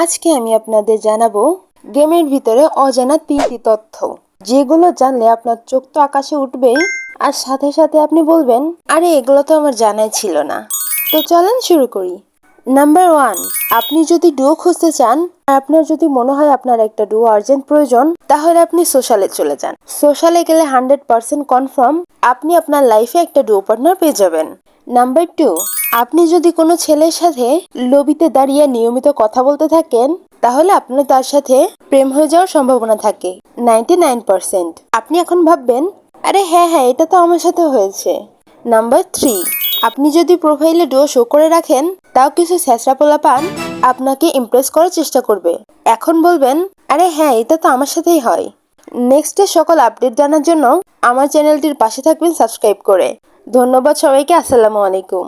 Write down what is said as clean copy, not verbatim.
আজকে আমি আপনাদের জানাবো গেমের ভিতরে অজানা 3টি তথ্য, যেগুলো জানলে আপনার চোখ তো আকাশে উঠবেই, আর সাথে সাথে আপনি বলবেন, আরে এগুলো তো আমার জানাই ছিল না। তো চলেন শুরু করি। নাম্বার 1, আপনি যদি ডুও খুঁজতে চান আর আপনার যদি মনে হয় আপনার একটা ডুও আর্জেন্ট প্রয়োজন, তাহলে আপনি সোশ্যালে চলে যান। সোশ্যালে গেলে 100% কনফার্ম আপনি আপনার লাইফে একটা ডুও পার্টনার পেয়ে যাবেন। নাম্বার 2, আপনি যদি কোনো ছেলের সাথে লবিতে দাঁড়িয়ে নিয়মিত কথা বলতে থাকেন, তাহলে আপনার তার সাথে প্রেম হয়ে যাওয়ার সম্ভাবনা থাকে 99%। আপনি এখন ভাববেন, আরে হ্যাঁ হ্যাঁ, এটা তো আমার সাথে হয়েছে। নাম্বার 3, আপনি যদি প্রোফাইলে ডুও শো করে রাখেন, তাও কিছু ছেঁচড়া পোলাপান আপনাকে ইমপ্রেস করার চেষ্টা করবে। এখন বলবেন, আরে হ্যাঁ, এটা তো আমার সাথেই হয়। নেক্সটের সকল আপডেট জানার জন্য আমার চ্যানেলটির পাশে থাকবেন সাবস্ক্রাইব করে। ধন্যবাদ সবাইকে। আসসালামু আলাইকুম।